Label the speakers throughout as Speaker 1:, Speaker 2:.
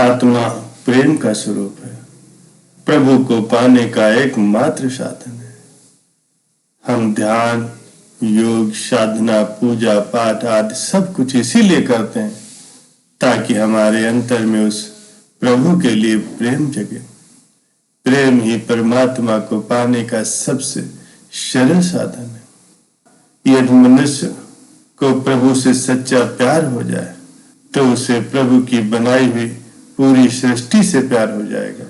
Speaker 1: आत्मा प्रेम का स्वरूप है, प्रभु को पाने का एकमात्र साधन है। हम ध्यान, योग, साधना, पूजा पाठ आदि सब कुछ इसीलिए करते हैं ताकि हमारे अंतर में उस प्रभु के लिए प्रेम जगे। प्रेम ही परमात्मा को पाने का सबसे सरल साधन है। यदि मनुष्य को प्रभु से सच्चा प्यार हो जाए तो उसे प्रभु की बनाई हुई पूरी सृष्टि से प्यार हो जाएगा।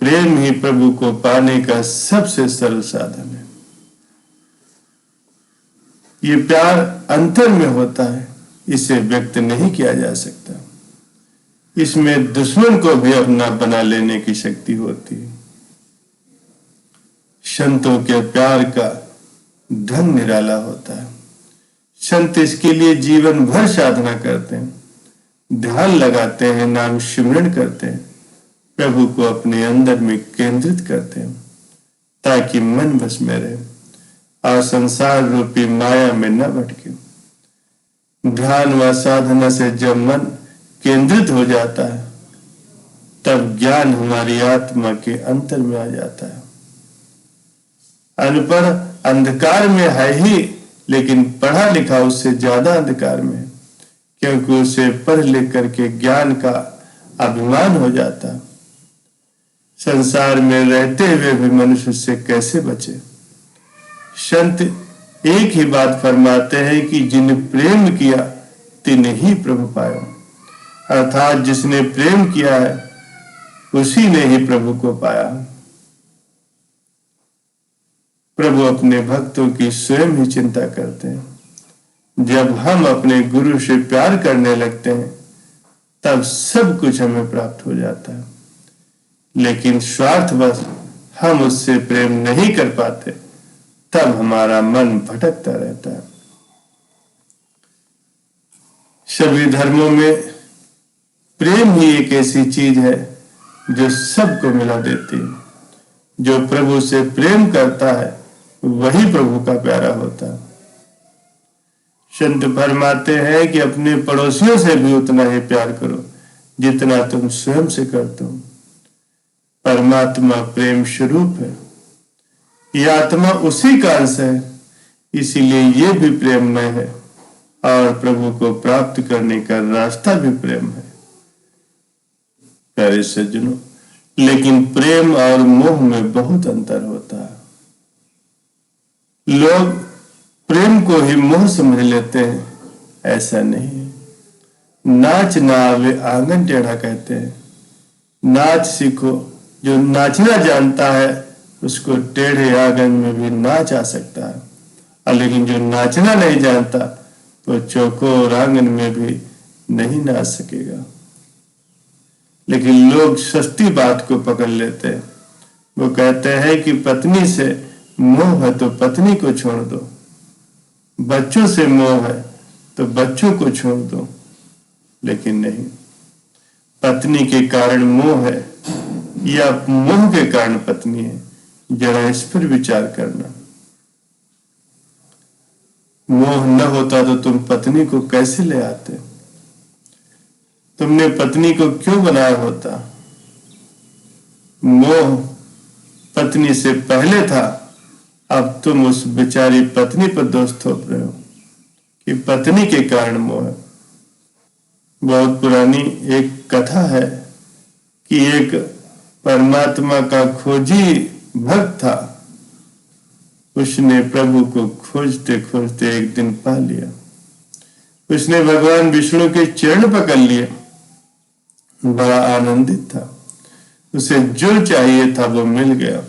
Speaker 1: प्रेम ही प्रभु को पाने का सबसे सरल साधन है। ये प्यार अंतर में होता है, इसे व्यक्त नहीं किया जा सकता। इसमें दुश्मन को भी अपना बना लेने की शक्ति होती है। संतों के प्यार का ढंग निराला होता है। संत इसके लिए जीवन भर साधना करते हैं, ध्यान लगाते हैं, नाम सिमरण करते हैं, प्रभु को अपने अंदर में केंद्रित करते हैं ताकि मन बस में रहे और संसार रूपी माया में न भटके। ध्यान व साधना से जब मन केंद्रित हो जाता है तब ज्ञान हमारी आत्मा के अंतर में आ जाता है। अनपढ़ अंधकार में है ही, लेकिन पढ़ा लिखा उससे ज्यादा अंधकार में, क्योंकि उसे पढ़ लिख करके ज्ञान का अभिमान हो जाता है। संसार में रहते हुए भी मनुष्य से कैसे बचे? संत एक ही बात फरमाते हैं कि जिन प्रेम किया तिन्हें ही प्रभु पाया, अर्थात जिसने प्रेम किया है उसी ने ही प्रभु को पाया। प्रभु अपने भक्तों की स्वयं ही चिंता करते हैं। जब हम अपने गुरु से प्यार करने लगते हैं तब सब कुछ हमें प्राप्त हो जाता है, लेकिन स्वार्थवश हम उससे प्रेम नहीं कर पाते, तब हमारा मन भटकता रहता है। सभी धर्मों में प्रेम ही एक ऐसी चीज है जो सबको मिला देती है। जो प्रभु से प्रेम करता है वही प्रभु का प्यारा होता है। संत फरमाते हैं कि अपने पड़ोसियों से भी उतना ही प्यार करो जितना तुम स्वयं से करते हो। परमात्मा प्रेम स्वरूप है। यह आत्मा उसी का अंश है, इसीलिए ये भी प्रेममय है और प्रभु को प्राप्त करने का रास्ता भी प्रेम है। प्यारे सज्जनों, लेकिन प्रेम और मोह में बहुत अंतर होता है। लोग प्रेम को ही मोह समझ लेते हैं, ऐसा नहीं है। नाच ना आवे आंगन टेढ़ा कहते हैं। नाच सीखो, जो नाचना जानता है उसको टेढ़े आंगन में भी नाच आ सकता है, और लेकिन जो नाचना नहीं जानता तो चौकोर आंगन में भी नहीं नाच सकेगा। लेकिन लोग सस्ती बात को पकड़ लेते हैं। वो कहते हैं कि पत्नी से मोह है तो पत्नी को छोड़ दो, बच्चों से मोह है तो बच्चों को छोड़ दो। लेकिन नहीं, पत्नी के कारण मोह है या मोह के कारण पत्नी है, जरा इस पर विचार करना। मोह न होता तो तुम पत्नी को कैसे ले आते? तुमने पत्नी को क्यों बनाया होता? मोह पत्नी से पहले था, अब तुम उस बेचारी पत्नी पर दोष थोप रहे हो कि पत्नी के कारण मोह है। बहुत पुरानी एक कथा है कि एक परमात्मा का खोजी भक्त था। उसने प्रभु को खोजते खोजते एक दिन पा लिया। उसने भगवान विष्णु के चरण पकड़ लिए, बड़ा आनंदित था। उसे जो चाहिए था वो मिल गया।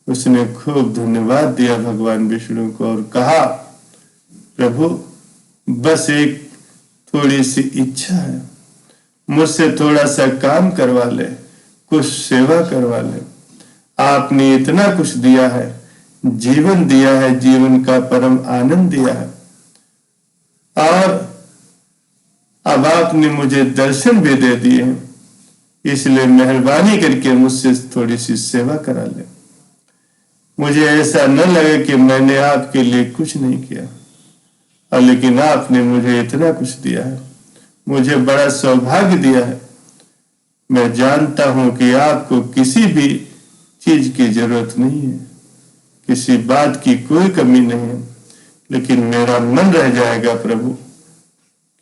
Speaker 1: उसने खूब धन्यवाद दिया भगवान विष्णु को और कहा, प्रभु बस एक थोड़ी सी इच्छा है, मुझसे थोड़ा सा काम करवा ले, कुछ सेवा करवा ले। आपने इतना कुछ दिया है, जीवन दिया है, जीवन का परम आनंद दिया है, और अब आपने मुझे दर्शन भी दे दिए हैं, इसलिए मेहरबानी करके मुझसे थोड़ी सी सेवा करा ले। मुझे ऐसा न लगे कि मैंने आपके लिए कुछ नहीं किया, और लेकिन आपने मुझे इतना कुछ दिया है, मुझे बड़ा सौभाग्य दिया है। मैं जानता हूं कि आपको किसी भी चीज की जरूरत नहीं है, किसी बात की कोई कमी नहीं है, लेकिन मेरा मन रह जाएगा प्रभु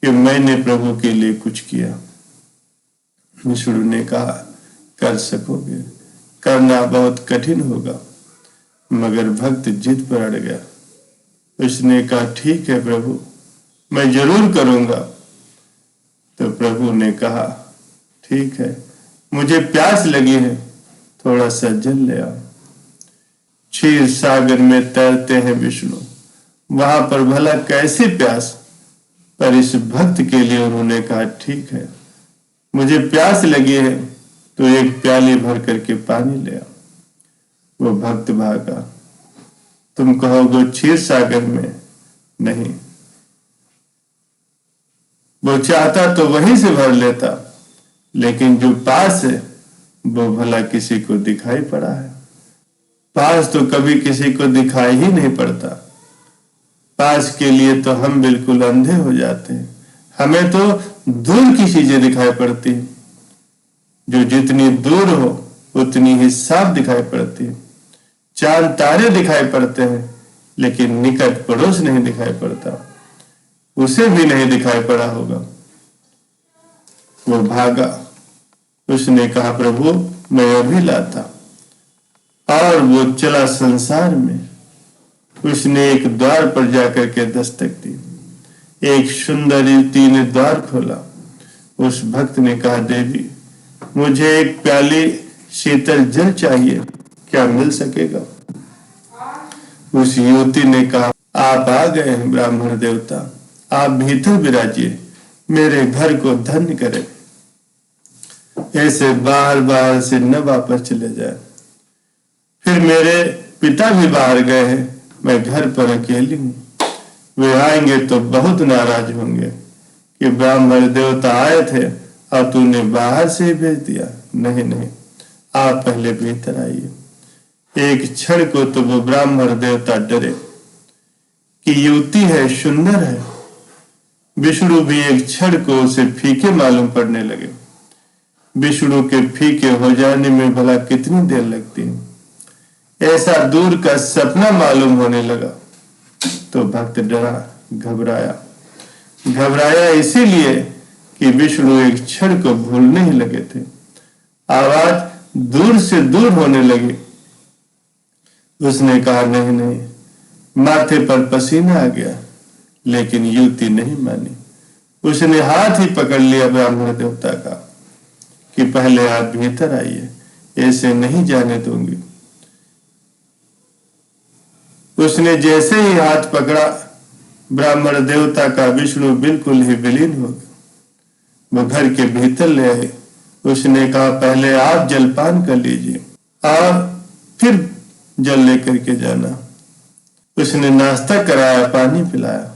Speaker 1: कि मैंने प्रभु के लिए कुछ किया। विष्णु ने कहा, कर सकोगे, करना बहुत कठिन होगा। मगर भक्त जिद पर अड़ गया। उसने कहा, ठीक है प्रभु, मैं जरूर करूंगा। तो प्रभु ने कहा, ठीक है, मुझे प्यास लगी है, थोड़ा सा जल ले आओ। क्षीर सागर में तैरते हैं विष्णु, वहां पर भला कैसी प्यास। पर इस भक्त के लिए उन्होंने कहा, ठीक है, मुझे प्यास लगी है तो एक प्याली भर करके पानी ले आओ। वो भक्त भागा। तुम कहोगे क्षीर सागर में, नहीं, वो चाहता तो वहीं से भर लेता, लेकिन जो पास है वो भला किसी को दिखाई पड़ा है। पास तो कभी किसी को दिखाई ही नहीं पड़ता। पास के लिए तो हम बिल्कुल अंधे हो जाते हैं। हमें तो दूर की चीजें दिखाई पड़ती हैं, जो जितनी दूर हो उतनी ही साफ दिखाई पड़ती है। चांद तारे दिखाई पड़ते हैं, लेकिन निकट पड़ोस नहीं दिखाई पड़ता। उसे भी नहीं दिखाई पड़ा होगा। वो भागा। उसने कहा, प्रभु मैं अभी लाता। और वो चला संसार में। उसने एक द्वार पर जाकर के दस्तक दी। एक सुंदर युवती ने द्वार खोला। उस भक्त ने कहा, देवी मुझे एक प्याली शीतल जल चाहिए, क्या मिल सकेगा? उस युवती ने कहा, आप आ गए हैं ब्राह्मण देवता, आप भीतर विराजिए, मेरे घर को धन्य करें। ऐसे बार बार से न वापस चले जाए। फिर मेरे पिता भी बाहर गए हैं, मैं घर पर अकेली हूं। वे आएंगे तो बहुत नाराज होंगे कि ब्राह्मण देवता आए थे और तूने बाहर से ही भेज दिया। नहीं नहीं, आप पहले भीतर आइए। एक क्षण को तो वो ब्राह्मण देवता डरे कि युवती है, सुंदर है। विष्णु भी एक क्षण को उसे फीके मालूम पड़ने लगे। विष्णु के फीके हो जाने में भला कितनी देर लगती है। ऐसा दूर का सपना मालूम होने लगा। तो भक्त डरा, घबराया इसीलिए कि विष्णु एक क्षण को भूलने ही लगे थे। आवाज दूर से दूर होने लगी। उसने कहा, नहीं नहीं, माथे पर पसीना आ गया। लेकिन युवती नहीं मानी। उसने हाथ ही पकड़ लिया ब्राह्मण देवता का कि पहले आप भीतर आइए, ऐसे नहीं जाने दूंगी। उसने जैसे ही हाथ पकड़ा, ब्राह्मण देवता का विष्णु बिल्कुल ही विलीन हो गया। वो घर के भीतर ले आए। उसने कहा, पहले आप जलपान कर लीजिए और फिर जल लेकर के जाना। उसने नाश्ता कराया, पानी पिलाया।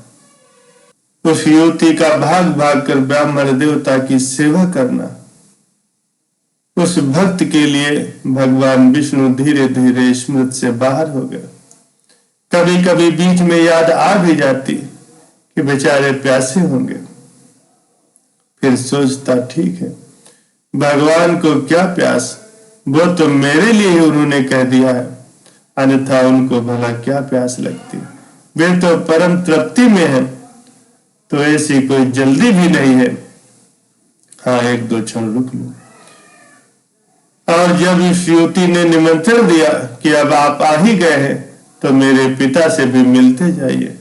Speaker 1: उस युवती का भाग भाग कर ब्राह्मण देवता की सेवा करना, उस भक्त के लिए भगवान विष्णु धीरे धीरे स्मृति से बाहर हो गए। कभी कभी बीच में याद आ भी जाती कि बेचारे प्यासे होंगे। फिर सोचता, ठीक है, भगवान को क्या प्यास, वो तो मेरे लिए ही उन्होंने कह दिया है, अन्यथा उनको भला क्या प्यास लगती। वे तो परम तृप्ति में है, तो ऐसी कोई जल्दी भी नहीं है। हाँ, एक दो क्षण रुक लो। और जब इस युवती ने निमंत्रण दिया कि अब आप आ ही गए हैं तो मेरे पिता से भी मिलते जाइए,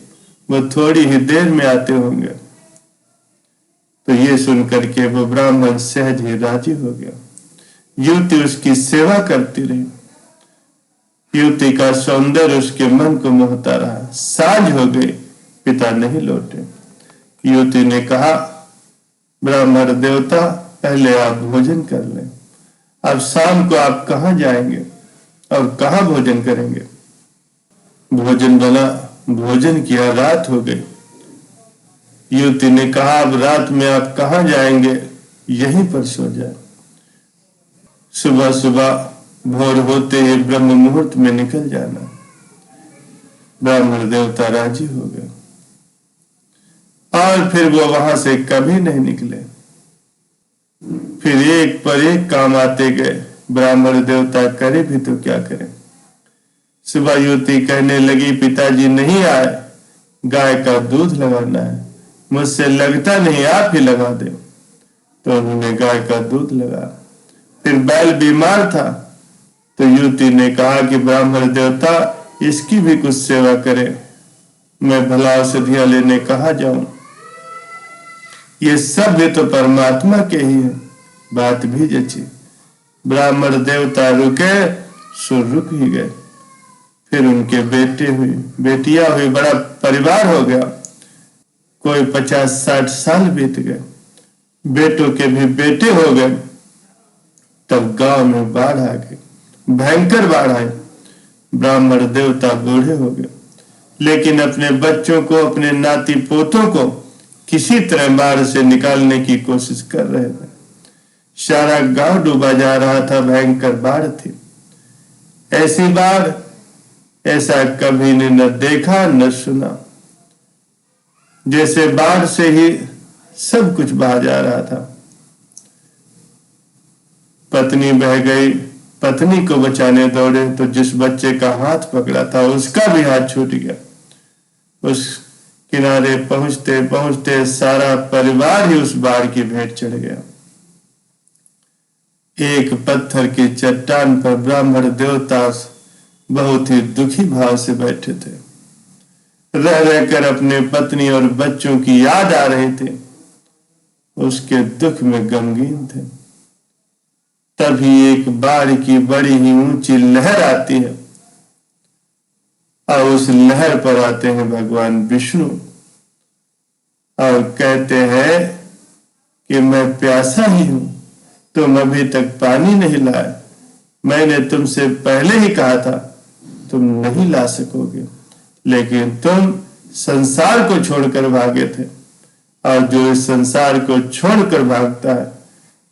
Speaker 1: वो थोड़ी ही देर में आते होंगे। तो ये सुनकर के वो ब्राह्मण सहज ही राजी हो गया। युवती उसकी सेवा करती रही। युवती का सौंदर्य उसके मन को मोहता रहा। सांझ हो गई, पिता नहीं लौटे। युवती ने कहा, ब्राह्मण देवता पहले आप भोजन कर लें। अब शाम को आप कहाँ जाएंगे और कहाँ भोजन करेंगे? भोजन बना, भोजन किया, रात हो गई। युवती ने कहा, अब रात में आप कहाँ जाएंगे, यहीं पर सो जाए। सुबह सुबह भोर होते ही ब्रह्म मुहूर्त में निकल जाना। ब्राह्मण देवता राजी हो गए और फिर वो वहां से कभी नहीं निकले। फिर एक पर एक काम आते गए। ब्राह्मण देवता करे भी तो क्या करें। सुबह युवती कहने लगी, पिताजी नहीं आए, गाय का दूध लगाना है, मुझसे लगता नहीं, आप ही लगा दे। तो उन्होंने गाय का दूध लगा। फिर बैल बीमार था, तो युवती ने कहा कि ब्राह्मण देवता इसकी भी कुछ सेवा करें, मैं भला औषधियां लेने कहाँ जाऊं। ये सब भी तो परमात्मा के ही है। बात भी जची। ब्राह्मण देवता रुके सो रुक ही गए। फिर उनके बेटे हुई, बेटियां हुई, बड़ा परिवार हो गया। कोई 50-60 साल बीत गए, बेटों के भी बेटे हो गए। तब गांव में बाढ़ आ गई, भयंकर बाढ़ आई। ब्राह्मण देवता बूढ़े हो गए, लेकिन अपने बच्चों को, अपने नाती पोतों को किसी तरह बाढ़ से निकालने की कोशिश कर रहे थे। सारा गांव डूबा जा रहा था, भयंकर बाढ़ थी। ऐसी बाढ़ ऐसा कभी ने न देखा न सुना। जैसे बाढ़ से ही सब कुछ बहा जा रहा था। पत्नी बह गई, पत्नी को बचाने दौड़े तो जिस बच्चे का हाथ पकड़ा था उसका भी हाथ छूट गया। उस किनारे पहुंचते पहुंचते सारा परिवार ही उस बाढ़ की भेंट चढ़ गया। एक पत्थर की चट्टान पर ब्राह्मण देवता बहुत ही दुखी भाव से बैठे थे। रह रहकर अपने पत्नी और बच्चों की याद आ रही थी, उसके दुख में गमगीन थे। तभी एक बाढ़ की बड़ी ही ऊंची लहर आती है और उस लहर पर आते हैं भगवान विष्णु और कहते हैं कि मैं प्यासा ही हूं, तुम अभी तक पानी नहीं लाए। मैंने तुमसे पहले ही कहा था तुम नहीं ला सकोगे, लेकिन तुम संसार को छोड़कर भागे थे, और जो इस संसार को छोड़कर भागता है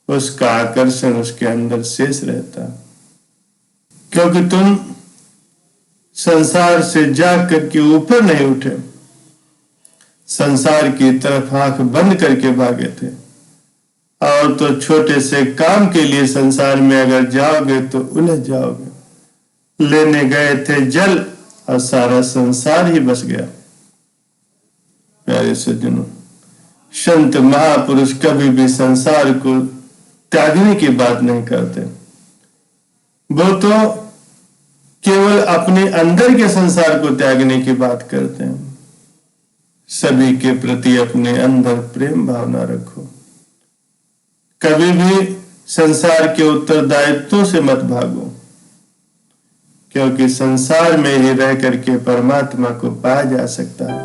Speaker 1: उसका आकर्षण उसके अंदर शेष रहता है। क्योंकि तुम संसार से जाग करके ऊपर नहीं उठे, संसार की तरफ आंख बंद करके भागे थे। और तो छोटे से काम के लिए संसार में अगर जाओगे तो उलझ जाओगे। लेने गए थे जल और सारा संसार ही बस गया। प्यारे सज्जनों, संत महापुरुष कभी भी संसार को त्यागने की बात नहीं करते। वो तो केवल अपने अंदर के संसार को त्यागने की बात करते हैं। सभी के प्रति अपने अंदर प्रेम भावना रखो। कभी भी संसार के उत्तरदायित्वों से मत भागो, क्योंकि संसार में ही रह करके परमात्मा को पाया जा सकता है।